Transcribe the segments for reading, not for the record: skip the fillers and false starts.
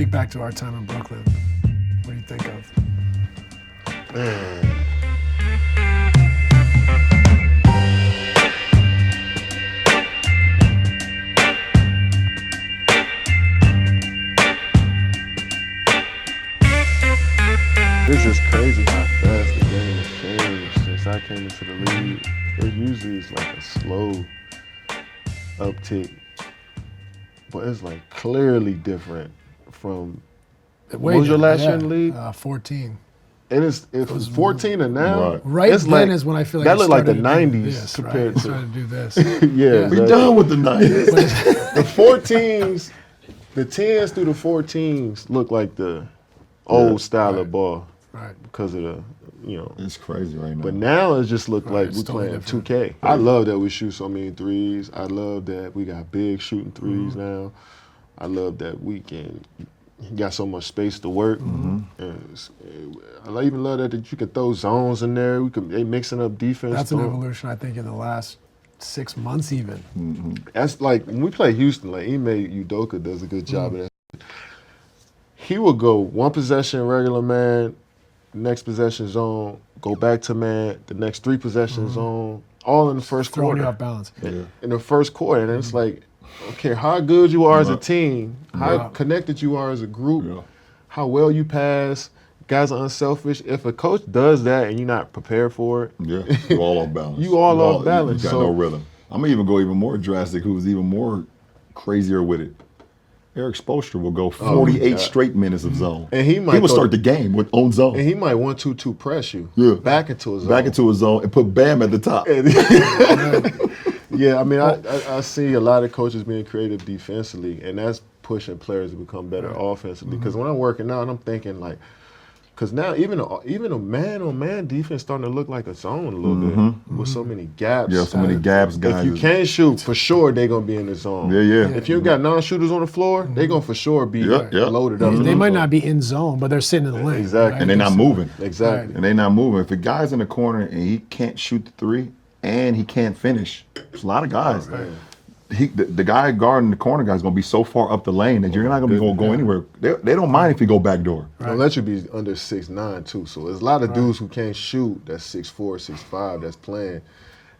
think back to our time in Brooklyn. What do you think of? It's just crazy how fast the game has changed since I came into the league. It usually is like a slow uptick, but it's like clearly different from. What was your last year in the league? 14. And it's 14 and now. Right it's then like, is when I feel like that looked like the '90s compared to. Trying to do this. Yeah, we done with the 90s. The 14s, the 10s through the 14s look like the old style of ball. Right. Because of the, It's crazy right now. But now it just look like we totally playing different. 2K. I love that we shoot so many threes. I love that we got big shooting threes now. I love that we got so much space to work. And I even love that you can throw zones in there. They mixing up defense. That's an evolution, I think, in the last 6 months even. That's like when we play Houston, like Udoka does a good job of that. He will go one possession regular man, next possession zone, go back to man, the next 3 possession zone, all in the first Throwing quarter. you off balance. In the first quarter. And it's like, I don't care how good you are as a team, how connected you are as a group, how well you pass, guys are unselfish. If a coach does that and you're not prepared for it, you all off balance. You all off balance. You got no rhythm. I'm going to even go even more drastic, who's even more crazier with it. Erik Spoelstra will go 48 straight minutes of zone. And he will start the game with on zone. And he might 1-2-2 press you back into his zone. Back into his zone and put Bam at the top. Yeah, I mean, I see a lot of coaches being creative defensively, and that's pushing players to become better offensively. Because when I'm working out, I'm thinking like, because now even a man-on-man defense starting to look like a zone a little bit with so many gaps. Yeah, so many gaps, guys. If you can't shoot, for sure they're going to be in the zone. Yeah. If you got non-shooters on the floor, they're going to for sure be loaded up. They might not be in zone, but they're sitting in the lane. Exactly. Right? And they're not moving. Exactly. And they're not moving. If a guy's in the corner and he can't shoot the 3 and he can't finish, there's a lot of guys. The guy guarding the corner guy is going to be so far up the lane that you're not going to be able to go anywhere. They don't mind if you go back door. They'll let you be under 6'9" too. So there's a lot of dudes who can't shoot that's 6'4", 6'5", that's playing.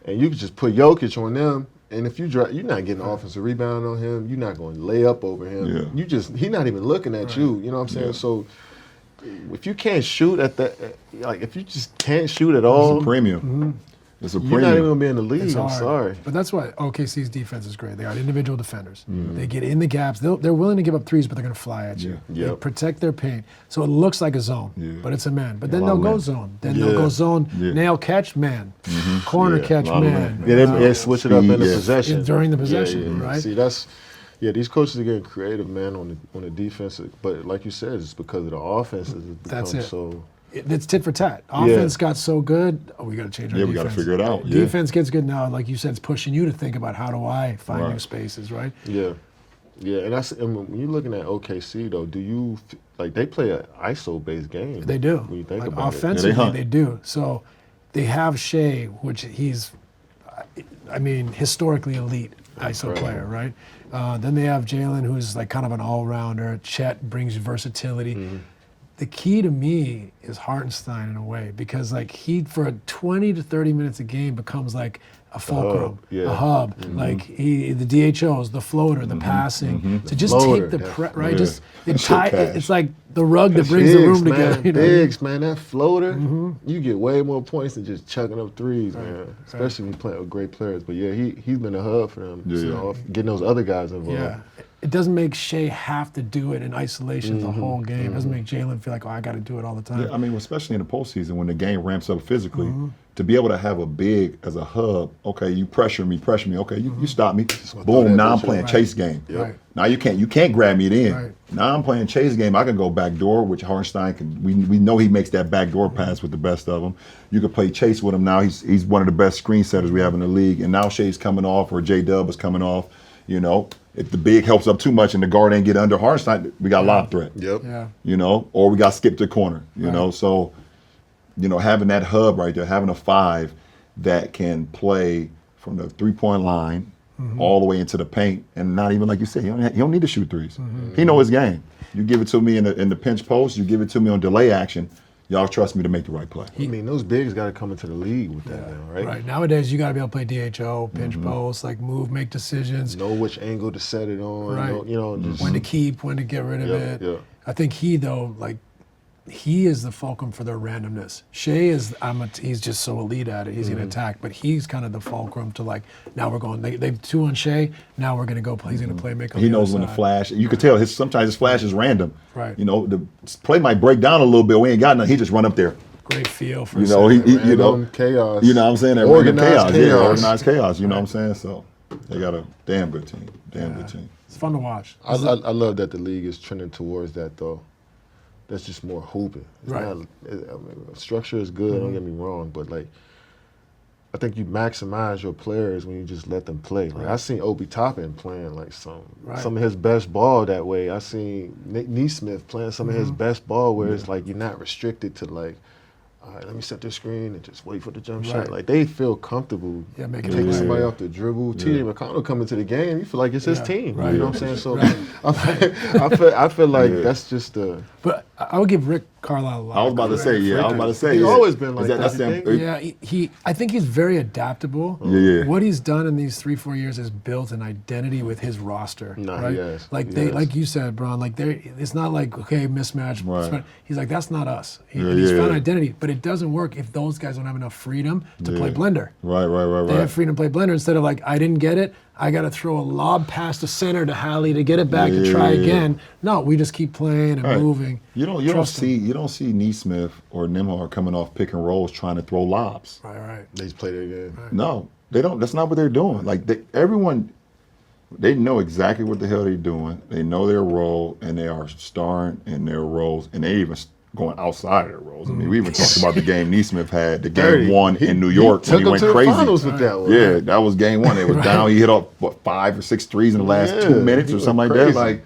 And you can just put Jokic on them, and if you're not getting an offensive rebound on him, you're not going to lay up over him. He's not even looking at you. You know what I'm saying? So if you can't shoot if you just can't shoot at all, it's a premium. It's a you're not even going to be in the league. I'm sorry. But that's why OKC's defense is great. They got individual defenders. They get in the gaps. They're willing to give up threes, but they're going to fly at you. They protect their paint. So it looks like a zone, but it's a man. But then they'll go zone. Then they'll go zone, nail catch, man. Corner catch, man. They switch it up in the possession. During the possession, right? See, these coaches are getting creative, man, on the defensive. But like you said, it's because of the offense has become so. It's tit for tat. Offense got so good, we got to change our defense. Yeah, we got to figure it out. Defense gets good now. Like you said, it's pushing you to think about how do I find new spaces, right? Yeah. And when you're looking at OKC, though, do you, they play an ISO-based game. They do. When you think about offensively, they do. So they have Shea, which he's, historically elite ISO player, right? Then they have Jalen, who's like kind of an all-rounder. Chet brings versatility. The key to me is Hartenstein in a way, because he for 20 to 30 minutes a game becomes like a fulcrum, a hub, like the DHOs, the floater, the passing, to just floater, take the right, just it's like the rug that brings the room together. Bigs, man, that floater, you get way more points than just chucking up threes, man. Especially when you play with great players. But he's been a hub for them, getting those other guys involved. Yeah. It doesn't make Shea have to do it in isolation the whole game. It doesn't make Jalen feel like, I got to do it all the time. Yeah, especially in the postseason when the game ramps up physically, to be able to have a big as a hub, okay, you pressure me, okay, you stop me, boom, now I'm playing chase game. Right. Now you can't grab me then. Right. Now I'm playing chase game, I can go back door, which Hartenstein can, we know he makes that back door pass with the best of them. You can play chase with him now, he's one of the best screen setters we have in the league, and now Shea's coming off, or J-Dub is coming off, If the big helps up too much and the guard ain't get under Hartenstein, we got lob threat. Yep. Yeah. Or we got skipped to corner, know. So, having that hub right there, having a 5 that can play from the 3-point line, all the way into the paint, and not even like you said, he don't need to shoot threes. He know his game. You give it to me in the pinch post, you give it to me on delay action. Y'all trust me to make the right play. I mean, those bigs got to come into the league with that now, right? Right. Nowadays, you got to be able to play DHO, pinch post, like move, make decisions. Know which angle to set it on. Right. Just When to keep, when to get rid of it. Yeah. I think he, though, like, he is the fulcrum for their randomness. Shea is, he's just so elite at it. He's going to attack, but he's kind of the fulcrum to like, now we're going, they've 2 on Shea, now we're going to go play. He's going to play, make on He the knows other when to side. flash. You could tell sometimes his flash is random. Right. The play might break down a little bit. We ain't got nothing. He just run up there. Great feel for random chaos. You know what I'm saying? That Organized random chaos. Yeah, chaos. organized chaos. You know what I'm saying? So they got a damn good team. Good team. It's fun to watch. I love that the league is trending towards that, though. That's just more hooping. It's Right. not, I mean, structure is good, don't get me wrong, but like, I think you maximize your players when you just let them play. Like I seen Obi Toppin playing like some of his best ball that way. I seen Nick Neesmith playing some of his best ball where it's like you're not restricted to like, all right, let me set this screen and just wait for the jump shot. Like they feel comfortable taking somebody off the dribble. TJ McConnell coming to the game, you feel like it's his team. Right. You know what I'm saying? So I feel like that's just the. But I would give Rick Carlisle a lot. I was about to say, He's always been like that. Yeah, I think he's very adaptable. Yeah. What he's done in these 3-4 years is built an identity with his roster. He has. Like you said, Bron, like it's not like, okay, mismatch. Right. He's like, that's not us. He's found identity, but it doesn't work if those guys don't have enough freedom to play blender. Right. They have freedom to play blender instead of like, I didn't get it, I got to throw a lob past the center to Hallie to get it back and try again. No, we just keep playing and moving. You don't see Neesmith or Nembhard coming off pick and rolls trying to throw lobs. Right. They just play their game. No, they don't. That's not what they're doing. Like everyone, they know exactly what the hell they're doing. They know their role, and they are starring in their roles, and they even going outside of their roles. I mean, we even talked about the game Neesmith had, the game one in New York when he went crazy. The finals with that one. Yeah, that was game one. They was down. He hit up 5 or 6 threes in the last 2 minutes or something like that. Like,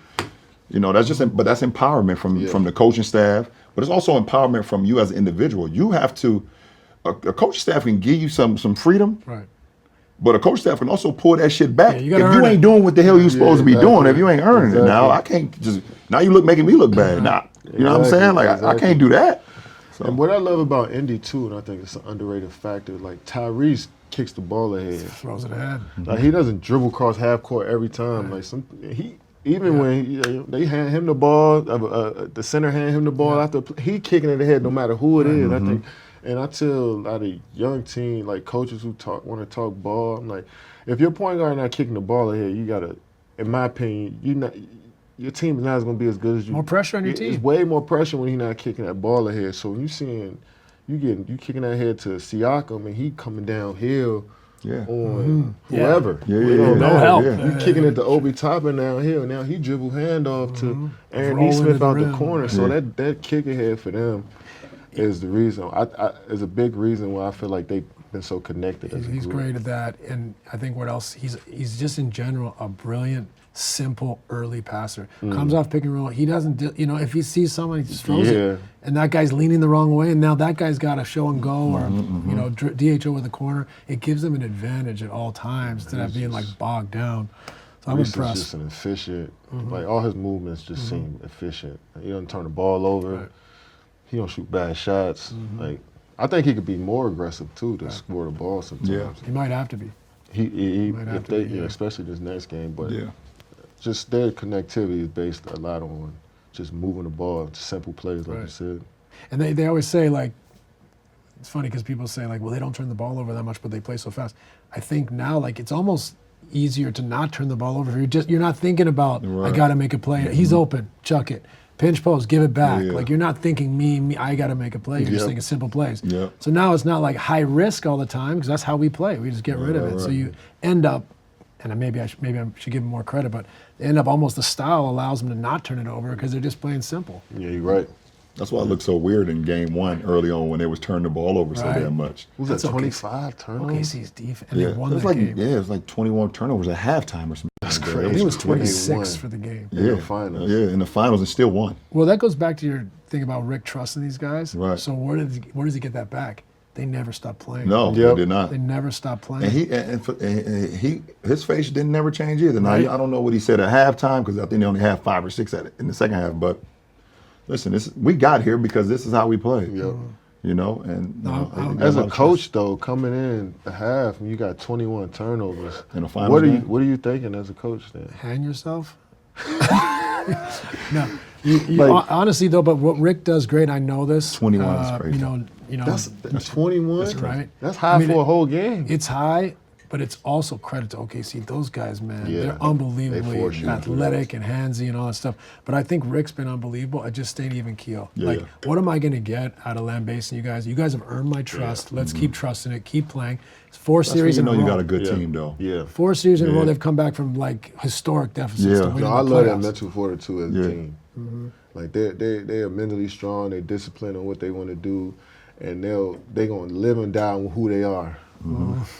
that's just, but that's empowerment from the coaching staff. But it's also empowerment from you as an individual. You have to, a coaching staff can give you some freedom. Right. But a coach staff can also pull that shit back. Yeah, if you ain't doing what the hell you supposed to be doing, if you ain't earning it now, I can't just, now you making me look bad. Nah, you know what I'm saying? Like, I can't do that. So. And what I love about Indy, too, and I think it's an underrated factor, like Tyrese kicks the ball ahead. Throws it ahead. Like, he doesn't dribble across half court every time. Like, when they hand him the ball, the center hand him the ball after, he kicking it ahead no matter who it is. I think. And I tell a lot of young team, like coaches who want to talk ball, I'm like, if your point guard not kicking the ball ahead, you gotta, in my opinion, your team is not going to be as good as you. More pressure on your team. It's way more pressure when he's not kicking that ball ahead. So when you kicking that head to Siakam and he coming downhill on whoever. No help. You kicking it to Obi Toppin downhill. Now he dribble handoff to Aaron Neesmith out the corner. So that kick ahead for them is the reason. Is a big reason why I feel like they've been so connected. He's great at that, and I think what else? He's just in general a brilliant, simple early passer. Comes off pick and roll. He doesn't. If he sees someone, he just throws it, and that guy's leaning the wrong way, and now that guy's got to show and go, or DHO with the corner. It gives them an advantage at all times instead of being like bogged down. So I'm impressed. He's just an efficient. Like all his movements just seem efficient. He doesn't turn the ball over. Right. He don't shoot bad shots. Like I think he could be more aggressive too to score the ball sometimes. Yeah. He might have to be. Especially this next game, but just their connectivity is based a lot on just moving the ball, simple plays like you said. And they always say like, it's funny because people say like, well, they don't turn the ball over that much, but they play so fast. I think now like it's almost easier to not turn the ball over. You're not thinking about I got to make a play. He's open, chuck it. Pinch post, give it back. Yeah. Like you're not thinking me, I got to make a play. You're just thinking simple plays. Yep. So now it's not like high risk all the time because that's how we play. We just get rid of it. So you end up, and maybe I should give them more credit, but they end up almost the style allows them to not turn it over because they're just playing simple. Yeah, you're right. That's why it looked so weird in game one early on when they was turning the ball over so damn much. Was that 25 turnovers? OKC's defense, and they won that game. Yeah, it was like 21 turnovers at halftime or something. That's like crazy. I think it was 26 for the game. In the finals. Yeah, in the finals and still won. Well, that goes back to your thing about Rick trusting these guys. Right. So where does he get that back? they never stopped playing. No, Yep. they did not. They never stopped playing. And his face didn't never change either. Now Right. I don't know what he said at halftime because I think they only had 5 or 6 in the second half. But listen, we got here because this is how we play. Yep. You know, and As a coach, though, coming in a half and you got 21 turnovers, in the finals what are you game? what are you thinking as a coach then? Hang yourself. No, you Like- honestly though. But what Rick does great, I know this. 21 is crazy. You know, That's 21. That's right. That's high I mean, for a whole game. It's high, but it's also credit to OKC. Those guys, man, Yeah, they're they unbelievably force you to do athletic and handsy and all that stuff. But I think Rick's been unbelievable at just staying even keel. Yeah, like, yeah. what am I going to get out of Lambase and you guys? You guys have earned my trust. Let's keep trusting it. Keep playing. It's 4 That's when series you in know a row. you got a good Yeah. team, though. Yeah. 4 series in a row, Yeah. they've come back from like historic deficits Yeah. to win No, the I love that playoffs. mental fortitude as Yeah. a team. Like they are mentally strong. They're disciplined on what they want to do, and they're gonna live and die on who they are.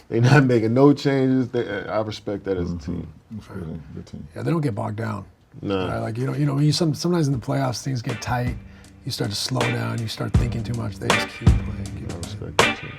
They're not making no changes. I respect that as a team. It's good, good team. Yeah, they don't get bogged down. Nah. Right? Like when you sometimes in the playoffs things get tight. You start to slow down. You start thinking too much. They just keep playing. I respect that team.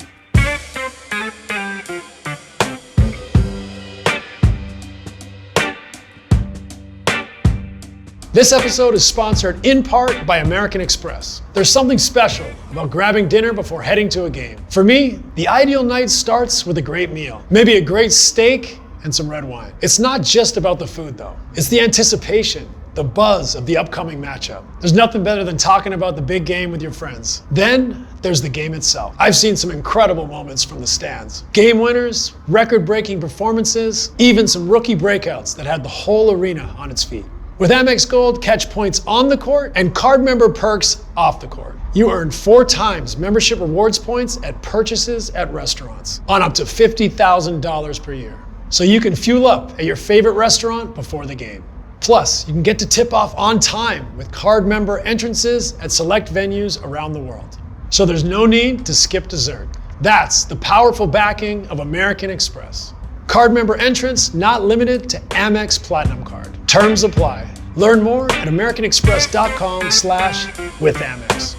This episode is sponsored in part by American Express. There's something special about grabbing dinner before heading to a game. For me, the ideal night starts with a great meal. Maybe a great steak and some red wine. It's not just about the food though. It's the anticipation, the buzz of the upcoming matchup. There's nothing better than talking about the big game with your friends. Then there's the game itself. I've seen some incredible moments from the stands. Game winners, record-breaking performances, even some rookie breakouts that had the whole arena on its feet. With Amex Gold, catch points on the court and card member perks off the court. You earn 4 times membership rewards points at purchases at restaurants on up to $50,000 per year. So you can fuel up at your favorite restaurant before the game. Plus, you can get to tip off on time with card member entrances at select venues around the world. So there's no need to skip dessert. That's the powerful backing of American Express. Card member entrance not limited to Amex Platinum Card. Terms apply. Learn more at americanexpress.com/withamex.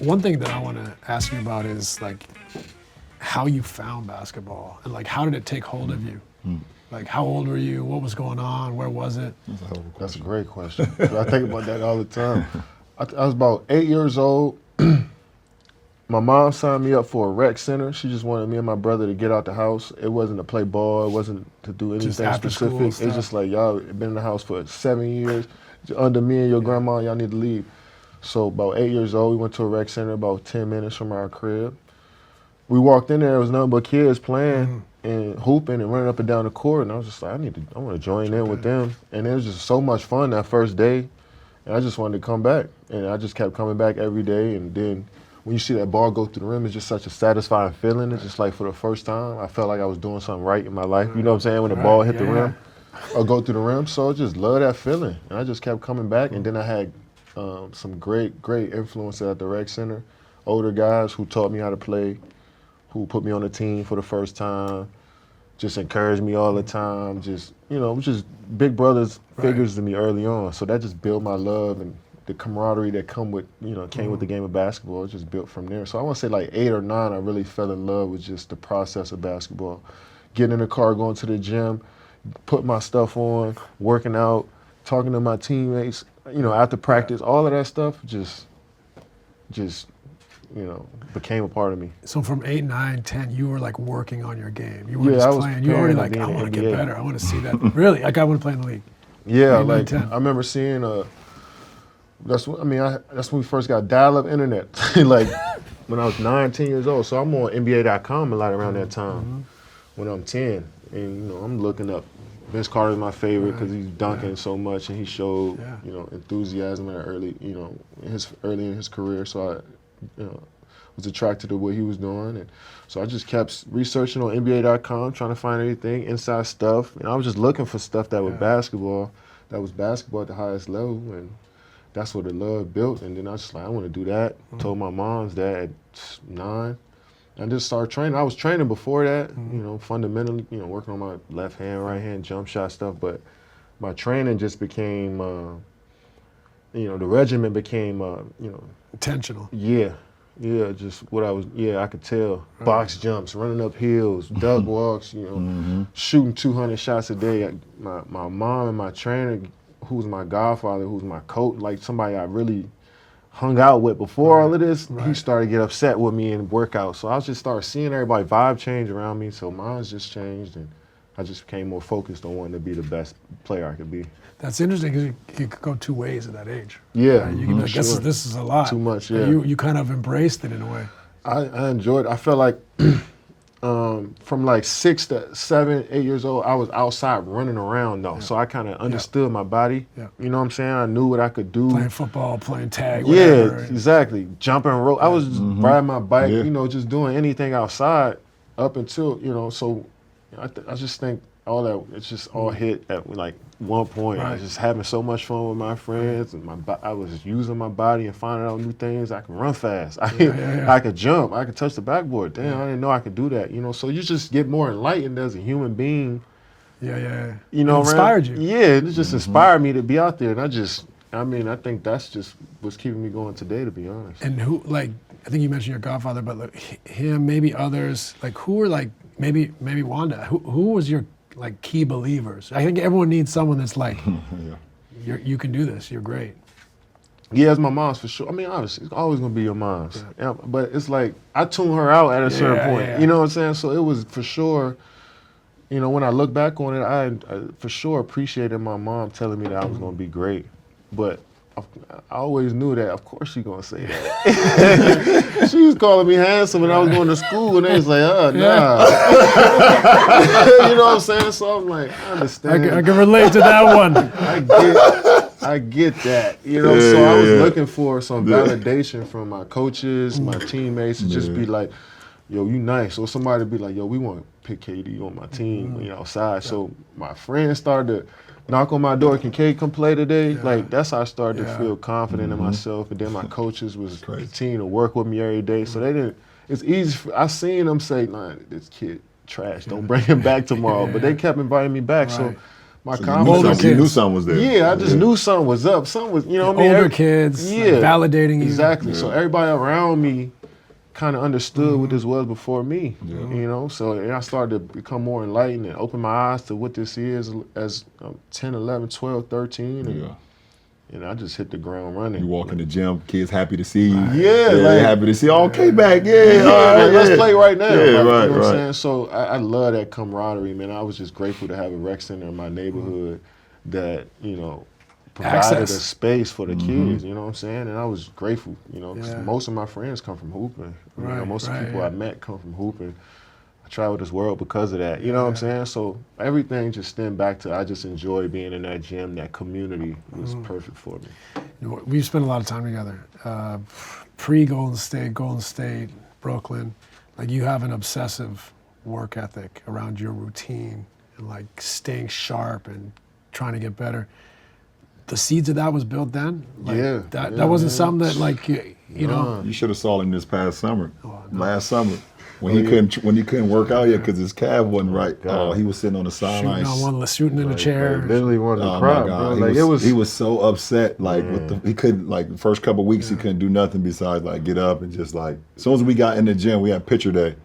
One thing that I want to ask you about is like how you found basketball and like how did it take hold of you? Like how old were you? What was going on? Where was it? That's a great question. I think about that all the time. I was about 8 years old. My mom signed me up for a rec center. She just wanted me and my brother to get out the house. It wasn't to play ball. It wasn't to do anything after school specific. stuff. It's just like, y'all been in the house for 7 years. Under me and your grandma, y'all need to leave. So about 8 years old, we went to a rec center about 10 minutes from our crib. We walked in there, it was nothing but kids playing and hooping and running up and down the court. And I was just like, I want to join in with them. And it was just so much fun that first day. And I just wanted to come back. And I just kept coming back every day. And then when you see that ball go through the rim, it's just such a satisfying feeling. It's just like for the first time, I felt like I was doing something right in my life. You know what I'm saying? When the ball hit the rim or go through the rim. So I just love that feeling. And I just kept coming back. And then I had some great influences at the rec center. Older guys who taught me how to play, who put me on the team for the first time, just encouraged me all the time. Just, just big brothers figures to me early on. So that just built my love and the camaraderie that came with the game of basketball. It just built from there. So I want to say like 8 or 9, I really fell in love with just the process of basketball. Getting in the car, going to the gym, putting my stuff on, working out, talking to my teammates, after practice, all of that stuff just became a part of me. So from 8, 9, 10, you were like working on your game. You were Yeah, just I was playing. You were already preparing like, to I be in want the to get NBA. better. I want to see that. Really? Like I want to play in the league. Yeah, 8, 9, like 10. I remember seeing that's when we first got dial-up internet. Like when I was 9, 10 years old. So I'm on NBA.com a lot around that time when I'm 10. And I'm looking up. Vince Carter's my favorite because he's dunking so much and he showed enthusiasm in early in his career. So I was attracted to what he was doing, and so I just kept researching on NBA.com, trying to find anything inside stuff. And I was just looking for stuff that was basketball at the highest level, and that's where the love built. And then I was just like, I want to do that. Told my mom's that at 9. I just started training. I was training before that, fundamentally, working on my left hand, right hand, jump shot stuff. But my training just became, the regimen became, Intentional. yeah, just what I was. Yeah, I could tell. Box jumps, running up hills, duck walks. Shooting 200 shots a day. My mom and my trainer, who's my godfather, who's my coach, like somebody I really hung out with before all of this, he started to get upset with me in workouts. So I just started seeing everybody vibe change around me. So mine's just changed, and I just became more focused on wanting to be the best player I could be. That's interesting because you could go two ways at that age. Yeah, Right? You can be like, this is a lot. Too much, And yeah. You kind of embraced it in a way. I enjoyed it. I felt like from like 6 to 7, 8 years old, I was outside running around though. So I kind of understood my body. Yeah. You know what I'm saying? I knew what I could do. Playing football, playing tag, Yeah, whatever. exactly. Jumping rope. I was just riding my bike, Yeah. just doing anything outside up until, so I just think all that, it's just all hit at like one point. I was just having so much fun with my friends, and I was using my body and finding out new things. I can run fast. I could jump. I could touch the backboard. Damn, I didn't know I could do that. So you just get more enlightened as a human being. Yeah. You know, It inspired you. Yeah, it just inspired me to be out there, and I think that's just what's keeping me going today, to be honest. And who, like, I think you mentioned your godfather, but like him, maybe others, like who were like, maybe Wanda, who was your like key believers? I think everyone needs someone that's like, you can do this, you're great. Yeah, it's my mom's for sure. I mean, obviously, it's always gonna be your mom's. Yeah, but it's like I tune her out at a certain point. Yeah. You know what I'm saying? So it was for sure. When I look back on it, I for sure appreciated my mom telling me that I was gonna be great. But I always knew that. Of course, she's gonna say that. She was calling me handsome, and I was going to school, and they was like, nah. You know what I'm saying? So I'm like, I understand. I can relate to that one. I get that, so I was looking for some validation from my coaches, my teammates, to just be like, yo, you nice. Or somebody to be like, yo, we want to pick KD on my team when you're outside. So my friends started to knock on my door, can KD come play today? Like, that's how I started to feel confident in myself. And then my coaches was continuing to work with me every day. So they didn't, it's easy, I seen them say, nah, this kid trash, don't bring him back tomorrow. But they kept inviting me back. So my confidence. You knew something was there. Yeah, I just knew something was up. Something was, what I mean? Older kids, like, validating you. Exactly. So everybody around me kind of understood what this was before me, So and I started to become more enlightened and open my eyes to what this is as 10, 11, 12, 13. And I just hit the ground running. You walk in the gym, kids happy to see you. Yeah, like, happy to see you. Okay, back. Let's play right now. Yeah, you know right. what I'm saying? So I love that camaraderie, man. I was just grateful to have a rec center in my neighborhood that, provided a space for the kids, you know what I'm saying? And I was grateful, 'cause most of my friends come from hooping. Most of the people I met come from hooping. I traveled this world because of that, you know what I'm saying? So everything just stemmed back to I just enjoy being in that gym, that community was perfect for me. We've spent a lot of time together. Pre-Golden State, Brooklyn. Like, you have an obsessive work ethic around your routine and like staying sharp and trying to get better. The seeds of that was built then? Like, that wasn't something that, like, you know. You should have saw him this past summer, last summer, when he couldn't work out yet because his calf wasn't right. Oh, he was sitting on the sidelines, Shooting in a chair. Literally wanted to cry, bro. He was so upset. Like he couldn't, like, the first couple of weeks he couldn't do nothing besides like get up and just like. As soon as we got in the gym, we had picture day.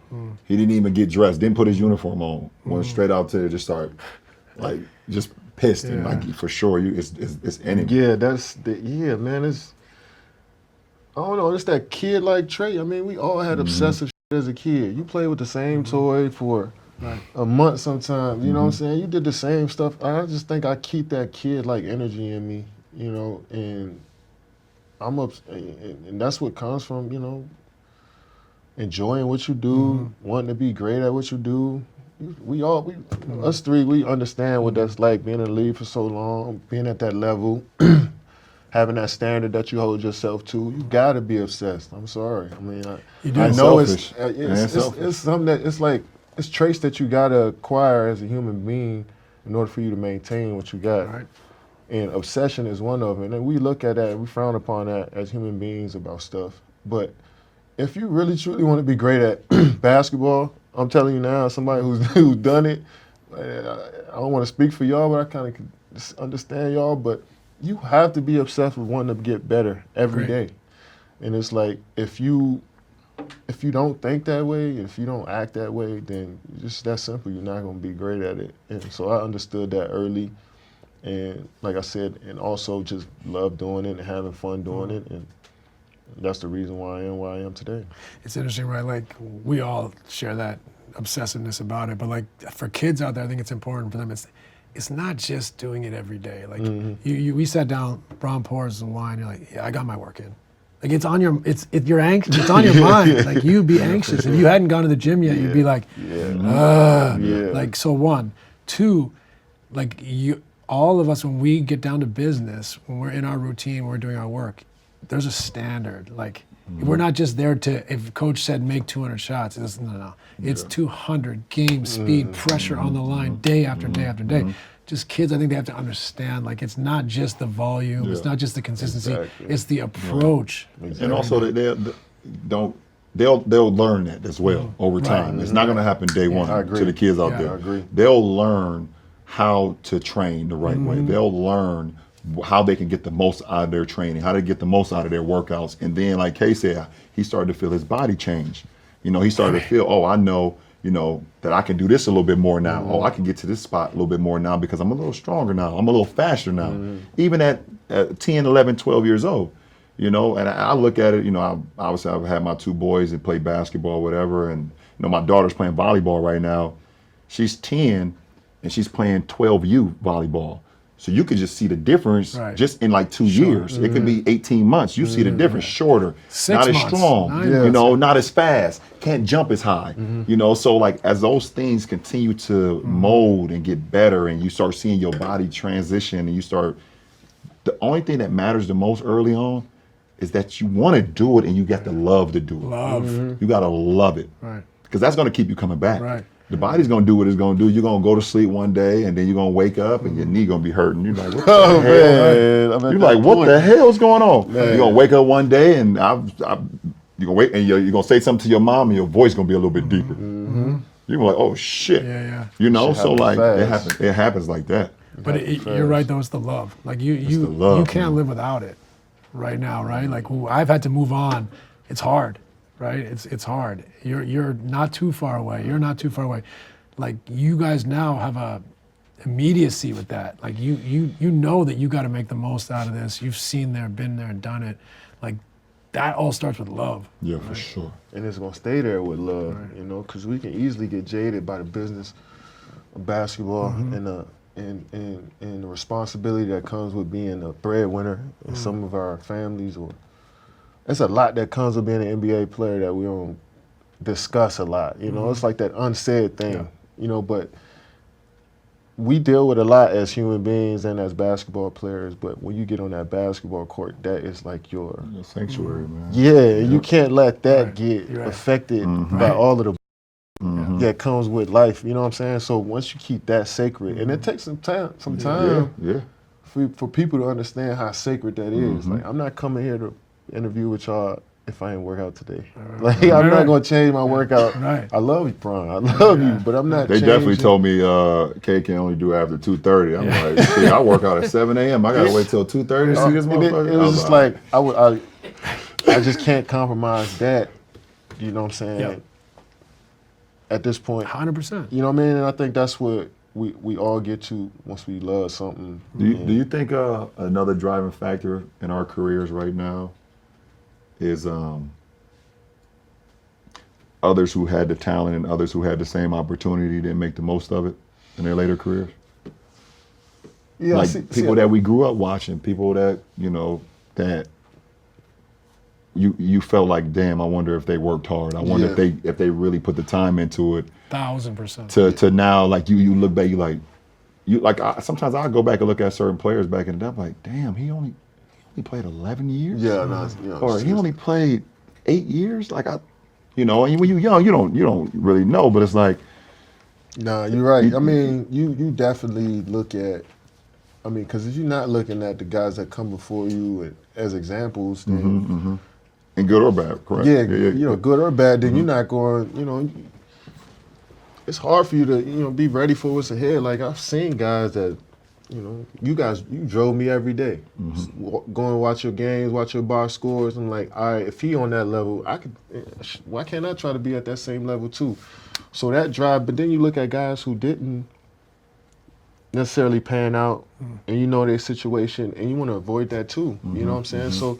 He didn't even get dressed. Didn't put his uniform on. Went straight out to just start, like, just pissed and like for sure it's in him. Yeah, man. It's, I don't know. It's that kid-like trait. I mean, we all had obsessive shit as a kid. You played with the same toy for a month sometimes. You know what I'm saying? You did the same stuff. I just think I keep that kid-like energy in me. And I'm and that's what comes from enjoying what you do, wanting to be great at what you do. Us three, we understand what that's like, being in the league for so long, being at that level, having that standard that you hold yourself to. You gotta be obsessed. I'm sorry. I mean, I know it's something that it's traits that you gotta acquire as a human being in order for you to maintain what you got. Right. And obsession is one of them. And we look at that and we frown upon that as human beings about stuff. But if you really truly want to be great at basketball, I'm telling you now, somebody who's done it, I don't want to speak for y'all, but I kind of just understand y'all, but you have to be obsessed with wanting to get better every day. And it's like, if you don't think that way, if you don't act that way, then just that simple, you're not going to be great at it. And so I understood that early. And like I said, and also just love doing it and having fun doing it. And that's the reason why I am where I am today. It's interesting, right? Like, we all share that obsessiveness about it, but like for kids out there, I think it's important for them. It's not just doing it every day. Like we sat down, Bron pours the wine, you're like, yeah, I got my work in. Like, it's on your, you're anxious, it's on your mind. Like, you'd be anxious. If you hadn't gone to the gym yet, you'd be like, like, so one. Two, like, all of us, when we get down to business, when we're in our routine, we're doing our work, there's a standard. Like, we're not just there to, if coach said make 200 shots, it's no. It's 200, game, speed, pressure on the line, day after day after day. Just kids, I think they have to understand, like, it's not just the volume, it's not just the consistency, it's the approach. And also they'll learn that as well over time. It's not going to happen day one to the kids out there. I agree. They'll learn how to train the right way. They'll learn how they can get the most out of their training, how to get the most out of their workouts. And then, like Kay said, he started to feel his body change. He started to feel, oh, I know, that I can do this a little bit more now. Oh, I can get to this spot a little bit more now because I'm a little stronger now. I'm a little faster now. Even at 10, 11, 12 years old, and I look at it, obviously I've had my two boys that play basketball, whatever. And, my daughter's playing volleyball right now. She's 10 and she's playing 12U volleyball. So you could just see the difference just in like 2 years. It could be 18 months. You see the difference, shorter, 6 not months, as strong, 9 months. not as fast, can't jump as high. So like as those things continue to mold and get better and you start seeing your body transition and the only thing that matters the most early on is that you want to do it and you got to love to do it. You got to love it. Right. Because that's going to keep you coming back. Right. The body's gonna do what it's gonna do. You're gonna go to sleep one day, and then you're gonna wake up, and your knee gonna be hurting. You're like, what the hell? Man, you're like, what the hell's going on? Man. You're gonna wake up one day, and you're gonna wait, and you're gonna say something to your mom, and your voice gonna be a little bit deeper. You're like, oh shit. So like it happens like that. But you're right, though. It's the love. Like you can't live without it right now, right? Like, I've had to move on. It's hard. Right, it's hard. You're not too far away. You're not too far away. Like, you guys now have a immediacy with that. Like, you know that you got to make the most out of this. You've seen there, been there, and done it. Like, that all starts with love. Yeah, for sure. And it's gonna stay there with love, because we can easily get jaded by the business of basketball and the responsibility that comes with being a breadwinner in some of our families or. It's a lot that comes with being an NBA player that we don't discuss a lot. It's like that unsaid thing, but we deal with a lot as human beings and as basketball players, but when you get on that basketball court, that is like your sanctuary, man. Yeah, you can't let that get affected by all of the that comes with life, you know what I'm saying? So once you keep that sacred, and it takes some time for people to understand how sacred that is. Like, I'm not coming here to interview with y'all if I ain't work out today. Like, I'm not gonna change my workout. I love you, Bron. I love you, but I'm not. They definitely told me Kay can only do after 2:30. I'm like, see, I work out at 7 a.m. I gotta wait till 2:30 to see this motherfucker. It was just like I just can't compromise that. You know what I'm saying? Yep. At this point, 100%. You know what I mean? And I think that's what we all get to once we love something. Do you think another driving factor in our careers right now is others who had the talent and others who had the same opportunity didn't make the most of it in their later careers? Yeah, like people that we grew up watching, people that, that you felt like, damn, I wonder if they worked hard. I wonder if they really put the time into it. 1,000%. To now, like you look back, sometimes I go back and look at certain players back in the day, I'm like, damn, he only played 11 years? Yeah, no, or he only played 8 years? Like, and when you're young, you don't really know, but it's like. Nah, you're right. I mean, you definitely look at, because if you're not looking at the guys that come before you as examples, then. And good or bad, correct? Yeah, good or bad, then you're not going, it's hard for you to, be ready for what's ahead. Like, I've seen guys that you drove me every day. Go and watch your games, watch your box scores. I'm like, all right, if he on that level, why can't I try to be at that same level too? So that drive, but then you look at guys who didn't necessarily pan out, and you know their situation, and you want to avoid that too. You know what I'm saying? So,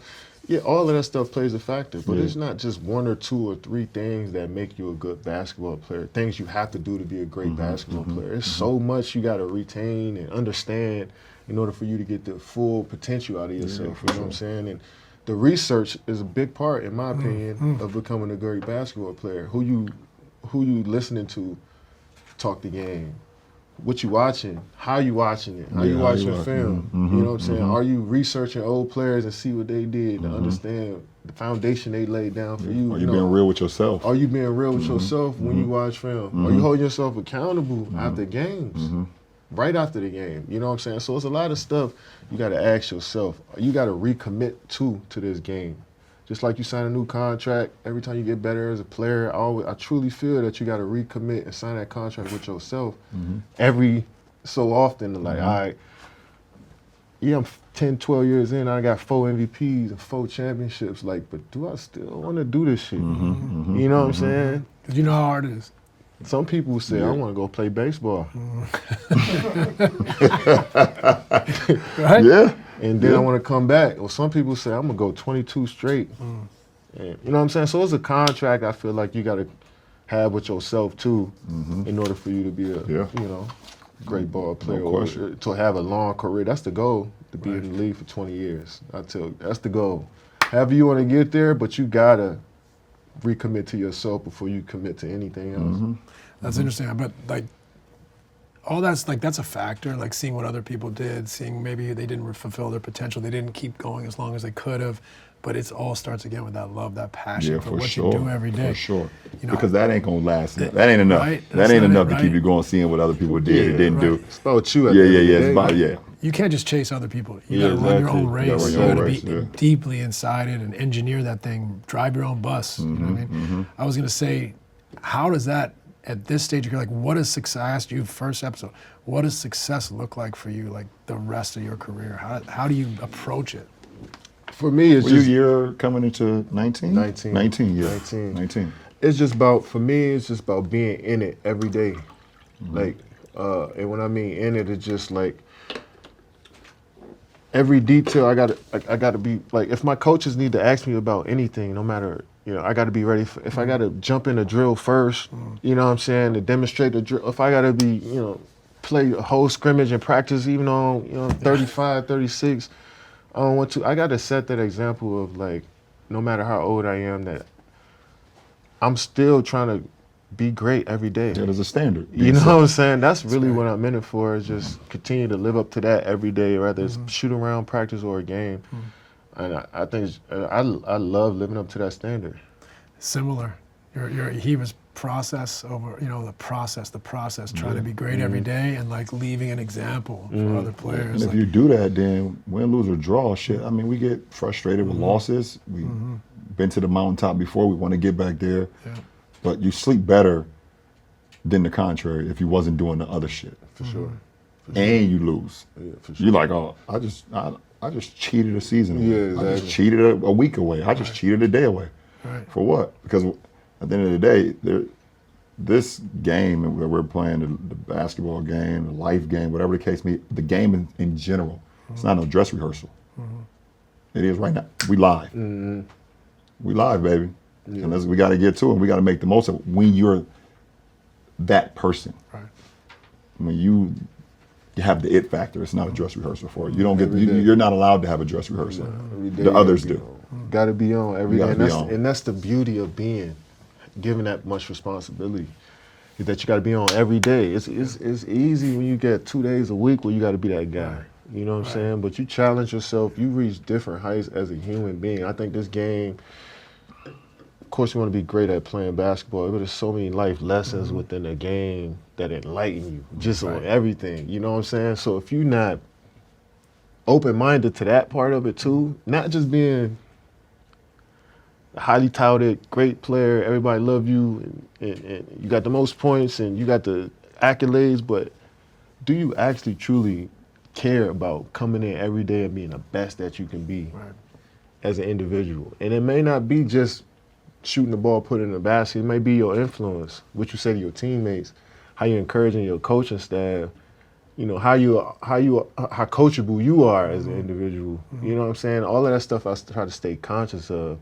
yeah, all of that stuff plays a factor, but it's not just one or two or three things that make you a good basketball player, things you have to do to be a great basketball player. It's so much you got to retain and understand in order for you to get the full potential out of yourself, you know what I'm saying? And the research is a big part, in my opinion, of becoming a great basketball player. Who you listening to talk the game, what you watching, how you watching it, how you watching film. You know what I'm saying? Are you researching old players and see what they did to understand the foundation they laid down for you? Are you being real with yourself? Are you being real with yourself when you watch film? Are you holding yourself accountable after games? Right after the game, you know what I'm saying? So it's a lot of stuff you got to ask yourself. You got to recommit to this game. Just like you sign a new contract, every time you get better as a player, I truly feel that you got to recommit and sign that contract with yourself every so often. Like, all right, yeah, I'm 10, 12 years in, I got 4 MVPs and 4 championships. Like, but do I still want to do this shit? You know what I'm saying? Because you know how hard it is. Some people say, I want to go play baseball. Right? Yeah. And then I want to come back. Or some people say, I'm going to go 22 straight. And, you know what I'm saying? So it's a contract I feel like you got to have with yourself, too, in order for you to be a, great ball player. Or to have a long career. That's the goal, to be in the league for 20 years. I tell you, that's the goal. However you want to get there, but you got to recommit to yourself before you commit to anything else. That's interesting. But, like, all that's a factor, like seeing what other people did, seeing maybe they didn't fulfill their potential, they didn't keep going as long as they could have, but it all starts again with that love, that passion for what you do every day. For sure. You know, because that ain't gonna last. That ain't enough. Right? That ain't enough to right? keep you going, seeing what other people did or didn't do. It's about you at the end of the It's day. about, You can't just chase other people. You gotta run your own race. You gotta be deeply inside it and engineer that thing, drive your own bus. You know what I mean? I was gonna say, how does that, at this stage, you're like, what is success? I asked you first episode, what does success look like for you, like the rest of your career? How do you approach it? For me, it's Were just you coming into 19? 19. 19, yeah. 19. It's just about, for me, it's just about being in it every day. Like, and when I mean in it, it's just like every detail I gotta be, like, if my coaches need to ask me about anything, no matter, I gotta be ready if I gotta jump in the drill first, you know what I'm saying, to demonstrate the drill, if I gotta be, play a whole scrimmage and practice even on, 35, 36, I don't want to. I got to set that example of, like, no matter how old I am, that I'm still trying to be great every day. Yeah, there's a standard. You know what I'm saying? That's really what I'm in it for, is just continue to live up to that every day, whether it's shoot around, practice, or a game. And I think I love living up to that standard. Similar. He was process over, the process, trying to be great every day and, like, leaving an example for other players. And if you do that, then win, lose, or draw, we get frustrated with losses. We've been to the mountaintop before. We want to get back there. Yeah. But you sleep better than the contrary if you wasn't doing the other shit. For sure. And you lose. Yeah, for sure. You're like, oh, I just cheated a season away. Yeah, exactly. I just cheated a week away. I just cheated a day away. Right. For what? Because at the end of the day, this game that we're playing, the basketball game, the life game, whatever the case may be, the game in general, it's not no dress rehearsal. It is right now. We live. We live, baby. Yeah. And we got to get to it. We got to make the most of it when you're that person. Right. When you have the it factor, it's not a dress rehearsal for it. You don't get. You're not allowed to have a dress rehearsal. The others do. Got to be on every day, and that's the beauty of being given that much responsibility. Is that you got to be on every day. It's easy when you get 2 days a week where you got to be that guy. You know what I'm saying? But you challenge yourself. You reach different heights as a human being. I think this game. Of course, you want to be great at playing basketball, but there's so many life lessons within the game that enlighten you just on everything. You know what I'm saying? So if you're not open-minded to that part of it too, not just being a highly touted, great player, everybody love you, and you got the most points and you got the accolades, but do you actually truly care about coming in every day and being the best that you can be as an individual. And it may not be just shooting the ball, putting it in the basket. It may be your influence, what you say to your teammates, how you're encouraging your coaching staff, you know, how coachable you are as an individual. You know what I'm saying? All of that stuff I try to stay conscious of,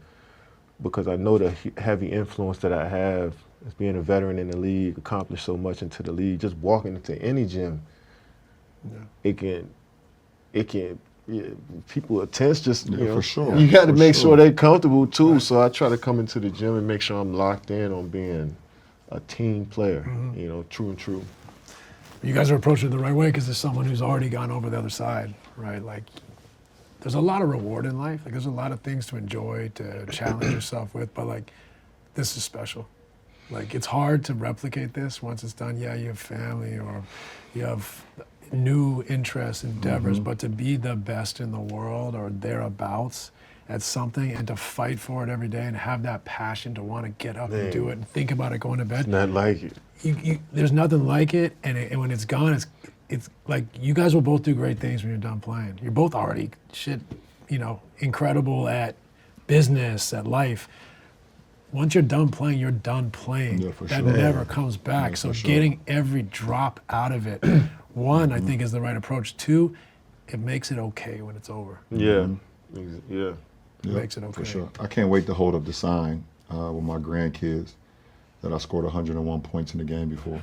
because I know the heavy influence that I have as being a veteran in the league, accomplished so much into the league. Just walking into any gym, it can, people are tense. Just you know, for sure. You got to make sure sure they're comfortable too. So I try to come into the gym and make sure I'm locked in on being a team player. You know, true and true. You guys are approaching it the right way because there's someone who's already gone over the other side, right? Like, there's a lot of reward in life. Like, there's a lot of things to enjoy, to challenge yourself with, but like, this is special. Like, it's hard to replicate this once it's done. Yeah, you have family or you have new interests, endeavors, but to be the best in the world or thereabouts at something and to fight for it every day and have that passion to want to get up and do it and think about it going to bed. It's not like it. There's nothing like it, and when it's gone, it's like you guys will both do great things when you're done playing. You're both already incredible at business, at life. Once you're done playing, you're done playing. Yeah, for that sure. never comes back. Yeah, so for sure. getting every drop out of it, one, I think is the right approach. Two, it makes it okay when it's over. Yeah, yeah. It makes it okay. For sure. I can't wait to hold up the sign with my grandkids that I scored 101 points in the game before.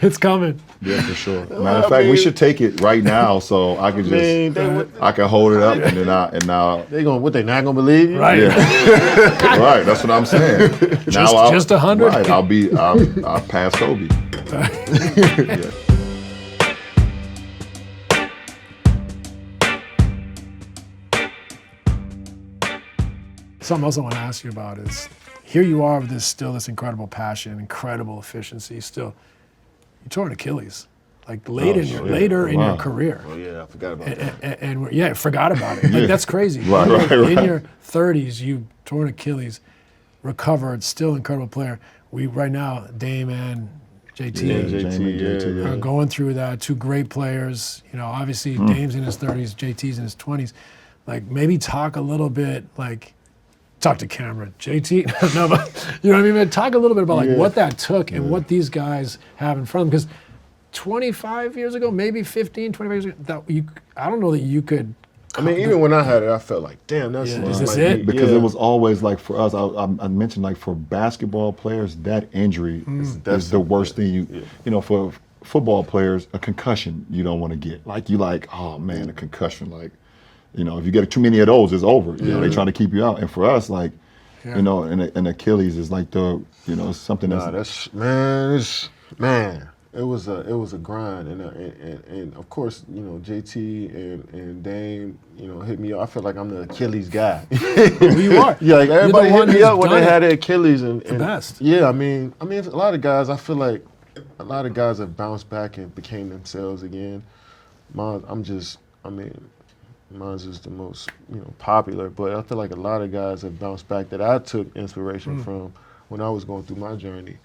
It's coming. Yeah, for sure. Matter of fact, we should take it right now so I can I can hold it up and now They not gonna believe you? Right. yeah. Right, that's what I'm saying. Just 100? Right, I'll pass Kobe. Yeah. Something else I want to ask you about is, here you are with this incredible passion, incredible efficiency. Still, you tore an Achilles, like later in your career. Oh yeah, I forgot about that. And forgot about it. Like that's crazy. Right. In your 30s, you tore an Achilles, recovered, still incredible player. We right now, Dame and JT, are going through that. Two great players. You know, obviously Dame's in his 30s, JT's in his 20s. Like maybe talk a little bit talk to camera, JT. No, but you know what I mean? But talk a little bit about what that took and what these guys have in front of them. Because 25 years ago, maybe 15, 25 years ago, I don't know that you could. I mean, even when I had it, I felt like, damn, that's Is this it? Because it was always like for us, I mentioned like for basketball players, that injury is the worst thing you know, for football players, a concussion you don't want to get. Like oh man, a concussion, like, you know, if you get too many of those, it's over. You know, they trying to keep you out. And for us, like, you know, and Achilles is like it's something that's it was a grind, and of course, you know, JT and Dame, you know, hit me up. I feel like I'm the Achilles guy. Who you are? Yeah, like everybody hit me up when they had their Achilles and the best. Yeah, I mean, a lot of guys. I feel like a lot of guys have bounced back and became themselves again. Mine's is the most, you know, popular, but I feel like a lot of guys have bounced back that I took inspiration from when I was going through my journey.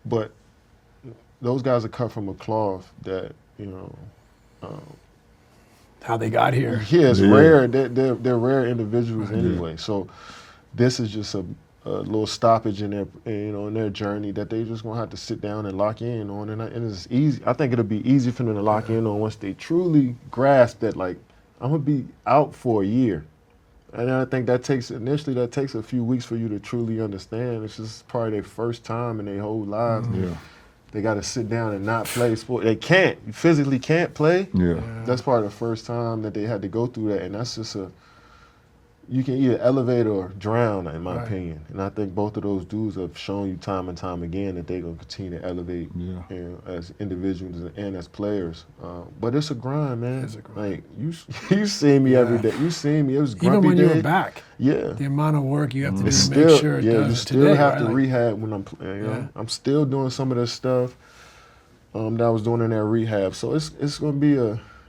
But those guys are cut from a cloth that, you know, How they got here. yeah, it's rare. They're rare individuals anyway. So this is just a little stoppage in their journey that they just gonna have to sit down and lock in on, and it's easy. I think it'll be easy for them to lock in on once they truly grasp that, like, I'm gonna be out for a year, and I think that takes a few weeks for you to truly understand. It's just probably their first time in their whole lives. Yeah. They got to sit down and not play sport. They physically can't play. Yeah. That's probably the first time that they had to go through that, and that's just you can either elevate or drown, in my opinion. And I think both of those dudes have shown you time and time again that they're going to continue to elevate as individuals and as players. But it's a grind, man. It's a grind. Like, you see me every day. You see me. It was grumpy Even when day. you were back. Yeah. The amount of work you have to do It's to make still, sure it you does still today, have right? to Like, rehab when I'm playing. You know? I'm still doing some of the stuff that I was doing in that rehab. So it's going to be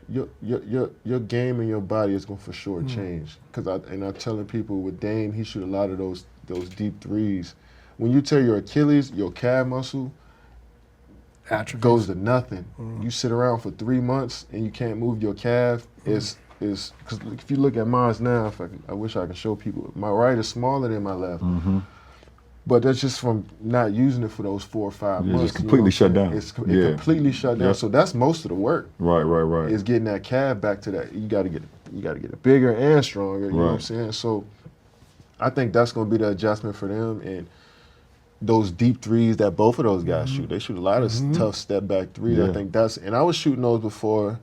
your game and your body is going to for sure change. I'm telling people with Dame, he shoot a lot of those deep threes. When you tear your Achilles, your calf muscle, Atrophies. goes to nothing. You sit around for 3 months and you can't move your calf. Is because if you look at mine now, I wish I could show people. My right is smaller than my left. But that's just from not using it for those 4 or 5 months. just completely shut down. It completely shut down. Yep. So that's most of the work. Right. Is getting that calf back to that. You got to get it bigger and stronger. You know what I'm saying? So I think that's going to be the adjustment for them. And those deep threes that both of those guys shoot, they shoot a lot of tough step back threes. Yeah. I think and I was shooting those before.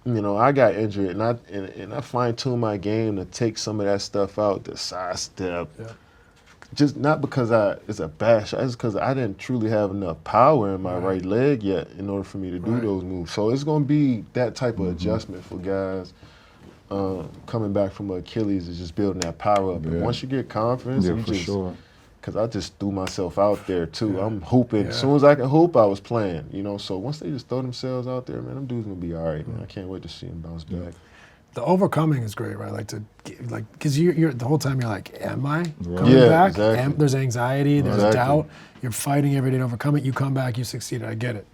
I got injured, and I fine-tuned my game to take some of that stuff out, the side step. Yeah. Just not because it's a bad shot, it's because I didn't truly have enough power in my right leg yet in order for me to do those moves. So it's going to be that type of adjustment for guys coming back from Achilles, is just building that power up. And once you get confidence, because I just threw myself out there too. I'm hooping. As soon as I can hoop, I was playing. So once they just throw themselves out there, man, them dudes going to be all right, man. I can't wait to see them bounce back. The overcoming is great, right? Because you're the whole time you're like, am I coming back? Exactly. There's anxiety, there's doubt. You're fighting every day to overcome it. You come back, you succeeded. I get it.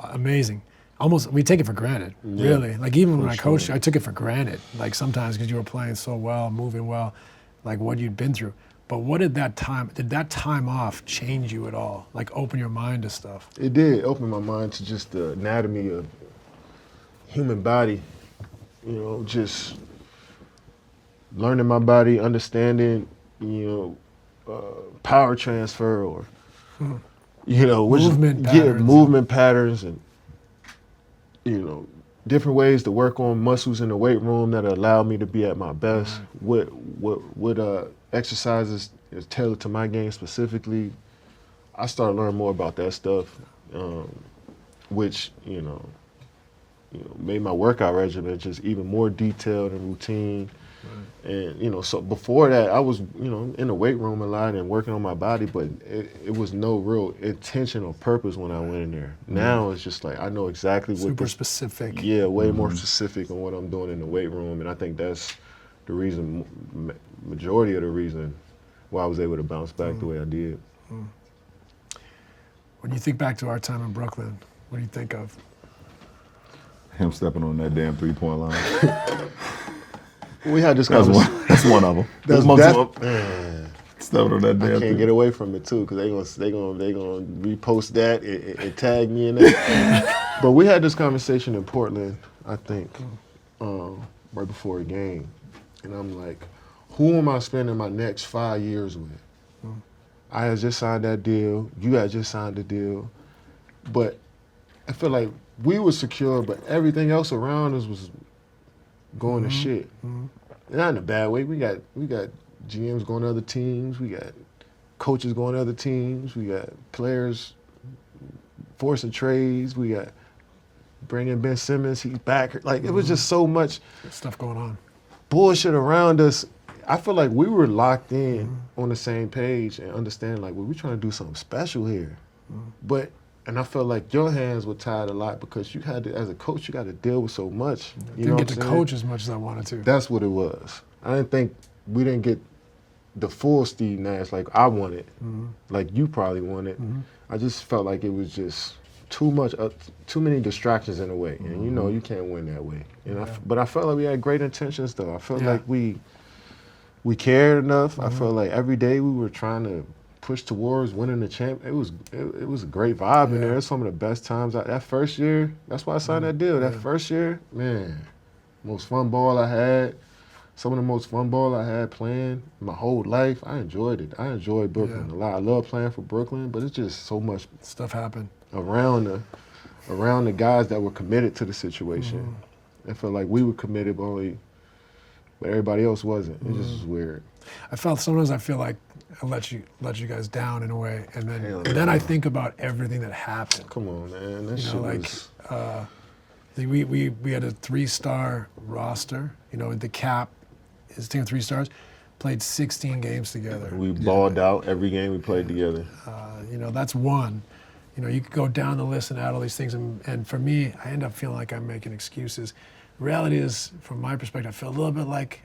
Amazing. Almost, we take it for granted, really. Like even when I coached you, I took it for granted. Like sometimes because you were playing so well, moving well, like what you'd been through. But what did that time off change you at all? Like open your mind to stuff? It did open my mind to just the anatomy of human body. Just learning my body, understanding, power transfer or, movement patterns and, different ways to work on muscles in the weight room that allow me to be at my best. What exercises is tailored to my game specifically. I started learning more about that stuff, which, made my workout regimen just even more detailed and routine. And, so before that, I was, in the weight room a lot and working on my body, but it was no real intention or purpose when I went in there. Now it's just like, I know exactly what. Super specific. Yeah, way more specific on what I'm doing in the weight room. And I think that's the reason, majority of the reason why I was able to bounce back the way I did. When you think back to our time in Brooklyn, what do you think of? Him stepping on that damn 3-point line. We had this conversation. That's one of them. Stepping on that damn I can't get away from it too, because they gonna repost that and tag me in that. But we had this conversation in Portland, I think, right before a game, and I'm like, who am I spending my next 5 years with? I had just signed that deal. You had just signed the deal, but I feel like we were secure, but everything else around us was going to shit. Not in a bad way. We got GMs going to other teams. We got coaches going to other teams. We got players forcing trades. We got bringing Ben Simmons. He's back. Like, it was just so much stuff going on. Bullshit around us. I feel like we were locked in on the same page and understand, like, well, we're trying to do something special here. And I felt like your hands were tied a lot because you had to, as a coach, you got to deal with so much. You didn't get to coach as much as I wanted to. That's what it was. I didn't think we didn't get the full Steve Nash like I wanted, like you probably wanted. I just felt like it was just too much, too many distractions in a way, and you can't win that way. And but I felt like we had great intentions though. I felt like we cared enough. I felt like every day we were trying to push towards winning the champ. It was a great vibe in there. It's some of the best times. That first year, that's why I signed that deal. That first year, man, most fun ball I had. Some of the most fun ball I had playing my whole life. I enjoyed it. I enjoyed Brooklyn a lot. I love playing for Brooklyn, but it's just so much stuff happened around the guys that were committed to the situation. I felt like we were committed, but everybody else wasn't. It just was weird. Sometimes I feel like I let you guys down in a way, and then I think about everything that happened. Come on, man, that shit was. We had a 3-star roster. The cap is team 3 stars. Played 16 games together. We balled out every game we played together. That's one. You could go down the list and add all these things, and for me, I end up feeling like I'm making excuses. Reality is, from my perspective, I feel a little bit like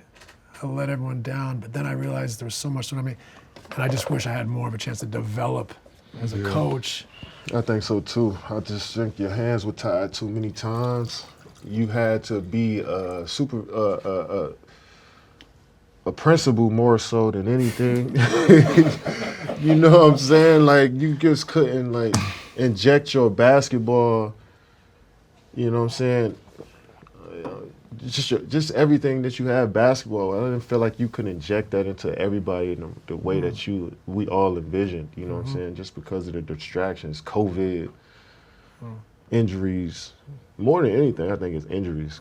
I let everyone down, but then I realized there was so much to me, and I just wish I had more of a chance to develop as a coach I think so too. I just think your hands were tied too many times. You had to be a principal more so than anything. You know what I'm saying? Like you just couldn't like inject your basketball. You know what I'm saying? Just everything that you have basketball. I didn't feel like you could inject that into everybody in the way that we all envisioned. You know what I'm saying? Just because of the distractions, COVID, injuries. More than anything, I think it's injuries.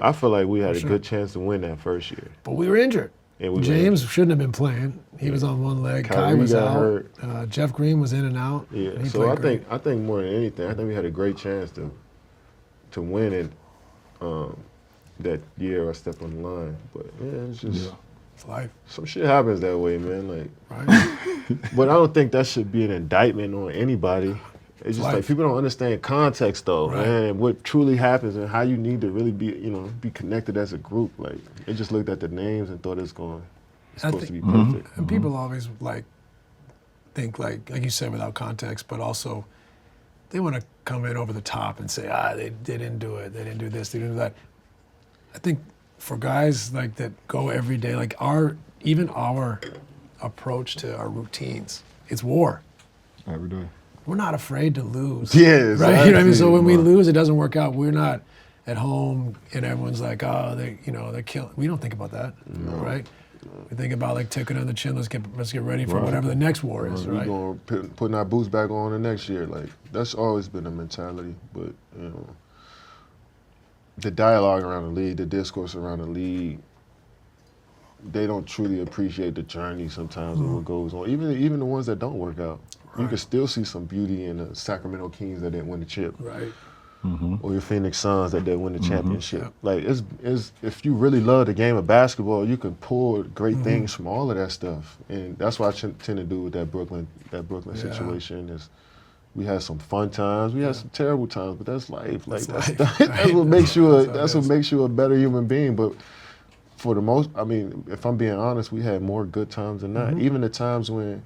I feel like we had a good chance to win that first year. But we were injured. And James shouldn't have been playing. He was on one leg. Kai was got out. hurt. Jeff Green was in and out. Yeah. So I think more than anything, I think we had a great chance to win it that year. I stepped on the line, but yeah, it's just it's life. Some shit happens that way, man. Like, right. But I don't think that should be an indictment on anybody. It's just like people don't understand context though, man, and what truly happens and how you need to really be connected as a group. Like they just looked at the names and thought it's supposed to be perfect. And people always think like you said, without context, but also they want to come in over the top and say, they didn't do it, they didn't do this, they didn't do that. I think for guys like that go every day, like our approach to our routines, it's war. Every day. We're not afraid to lose. Yeah, right. Exactly. You know what I mean? So when we lose, it doesn't work out. We're not at home and everyone's like, they're killing. We don't think about that, right? We think about like taking on the chin. Let's get ready for whatever the next war is, right? We're going putting our boots back on the next year. Like that's always been a mentality, but the dialogue around the league, the discourse around the league, they don't truly appreciate the journey sometimes of what goes on. Even the ones that don't work out. You can still see some beauty in the Sacramento Kings that didn't win the chip. Right. Or your Phoenix Suns that didn't win the championship. Yep. Like if you really love the game of basketball, you can pull great things from all of that stuff. And that's what I tend to do with that Brooklyn situation is we had some fun times, we had some terrible times, but that's life. Like that's what makes you a better human being. But for the most, I mean, if I'm being honest, we had more good times than not. Even the times when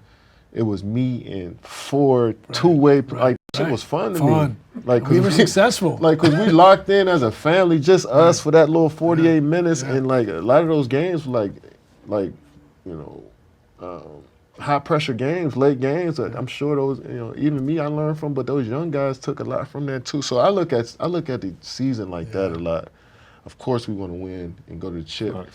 it was me and four two-way, like shit was fun to me. Like we were successful. Like because we locked in as a family, just us for that little 48 minutes, and like a lot of those games were like high pressure games, late games. I'm sure those, even me, I learned from, but those young guys took a lot from that too. So I look at the season like that a lot. Of course, we want to win and go to the chip. Right.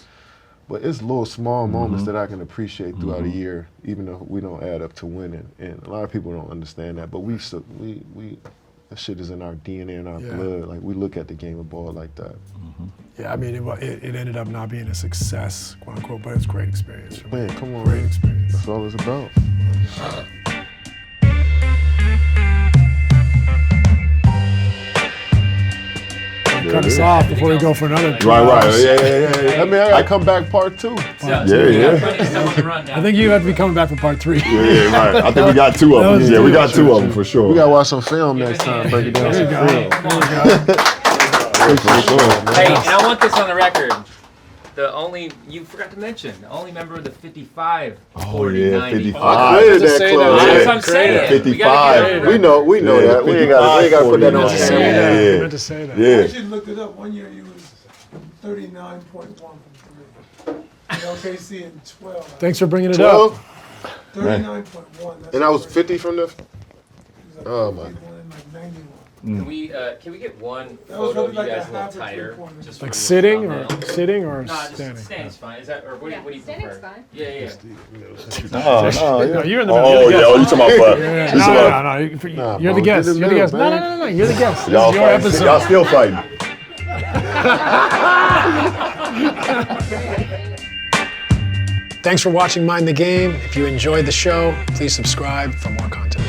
But it's little small moments that I can appreciate throughout a year, even though we don't add up to winning. And a lot of people don't understand that. But that shit is in our DNA and our blood. Like we look at the game of ball like that. Yeah, I mean, it ended up not being a success, quote unquote, but it's a great experience. Man, come on, great experience. That's all it's about. Cut us off before we go for another. Right. Yeah. I mean, I gotta come back part 2. I think you have to be coming back for part 3. Yeah, right. I think we got 2 of them. Yeah, we got 2 of them for sure. We gotta watch some film next time. Break it down. There you go. Hey, and I want this on the record. You forgot to mention, the only member of the 55, 40, 90. 55. That's what I'm saying. 55. We know that. We ain't gotta put that on the camera. Yeah. You meant to say that. Yeah. I actually looked it up. One year he was 39.1 from 3. And OKC in 12. Thanks for bringing it up. 39.1. And I was 50 from the. Oh my. Like 91. Can we get one photo of you guys a little tighter? Just Like for sitting the or thumbnail? standing? Just standing's fine. Is that or what do you Standing's prefer? fine. Yeah. No, you're in the middle. Oh, You're the yeah. guest. You talking about No. You're the guest. You're the guest. No. You're the guest. This is your episode. Y'all still fighting. Thanks for watching Mind the Game. If you enjoyed the show, please subscribe for more content.